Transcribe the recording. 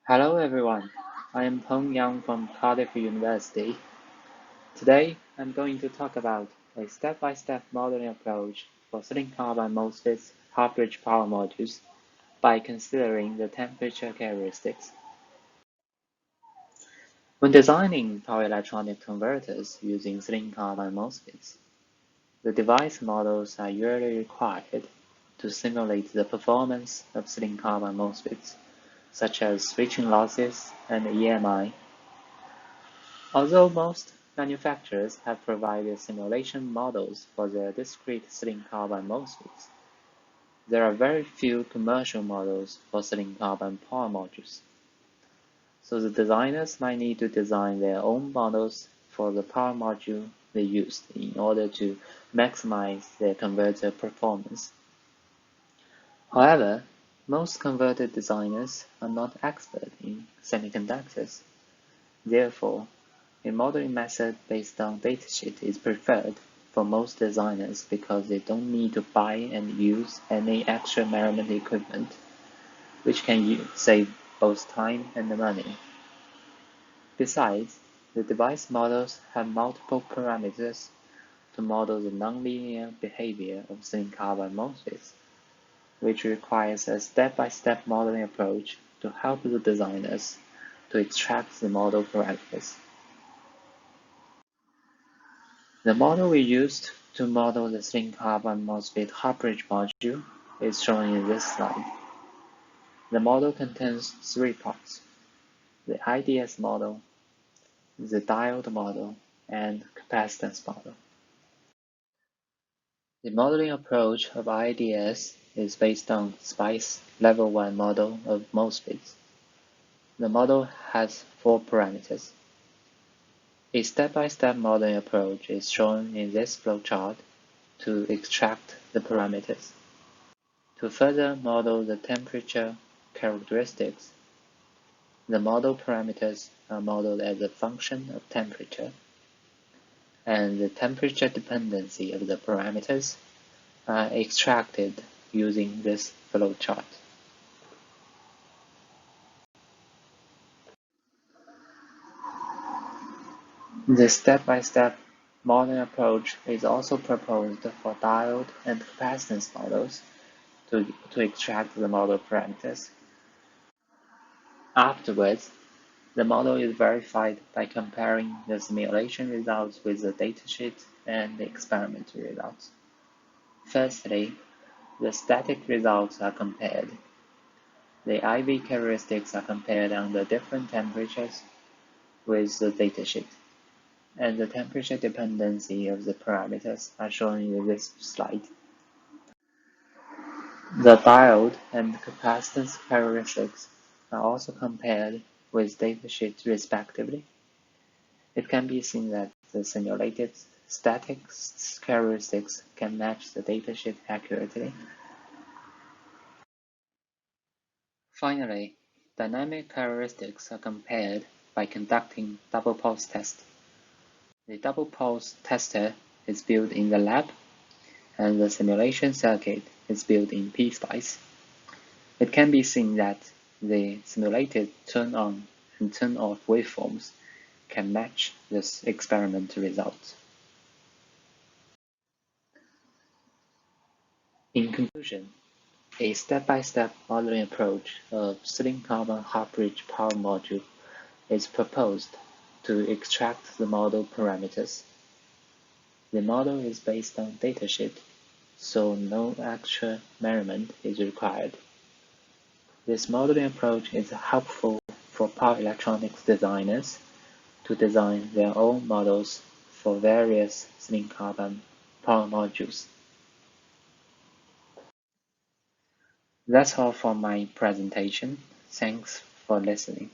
Hello everyone, I am Peng Yang from Cardiff University. Today I'm going to talk about a step-by-step modeling approach for silicon carbide MOSFETs half-bridge power modules by considering the temperature characteristics. When designing power electronic converters using silicon carbide MOSFETs, the device models are usually required to simulate the performance of silicon carbide MOSFETs, such as switching losses and EMI. Although most manufacturers have provided simulation models for their discrete silicon carbide MOSFETs, there are very few commercial models for silicon carbide power modules. So the designers might need to design their own models for the power module they used in order to maximize their converter performance. However, most converter designers are not expert in semiconductors. Therefore, a modeling method based on datasheet is preferred for most designers because they don't need to buy and use any extra measurement equipment, which can save both time and money. Besides, the device models have multiple parameters to model the nonlinear behavior of silicon carbide MOSFETs, which requires a step-by-step modeling approach to help the designers to extract the model parameters. The model we used to model the silicon carbide MOSFET half-bridge module is shown in this slide. The model contains three parts: the IDS model, the diode model, and capacitance model. The modeling approach of IDS is based on SPICE Level 1 model of MOSFETs. The model has four parameters. A step-by-step modeling approach is shown in this flowchart to extract the parameters. To further model the temperature characteristics, the model parameters are modeled as a function of temperature, and the temperature dependency of the parameters are extracted using this flowchart. The step-by-step modeling approach is also proposed for diode and capacitance models to extract the model parameters. Afterwards, the model is verified by comparing the simulation results with the datasheet and the experimental results. Firstly, the static results are compared. The IV characteristics are compared under different temperatures with the datasheet, and the temperature dependency of the parameters are shown in this slide. The diode and capacitance characteristics are also compared with datasheets respectively. It can be seen that the simulated static characteristics can match the datasheet accurately. Finally, dynamic characteristics are compared by conducting double pulse test. The double pulse tester is built in the lab, and the simulation circuit is built in PSpice. It can be seen that the simulated turn-on and turn-off waveforms can match this experimental result. In conclusion, a step-by-step modeling approach of silicon carbide half-bridge power module is proposed to extract the model parameters. The model is based on datasheet, so no extra measurement is required. This modeling approach is helpful for power electronics designers to design their own models for various silicon carbide power modules. That's all for my presentation. Thanks for listening.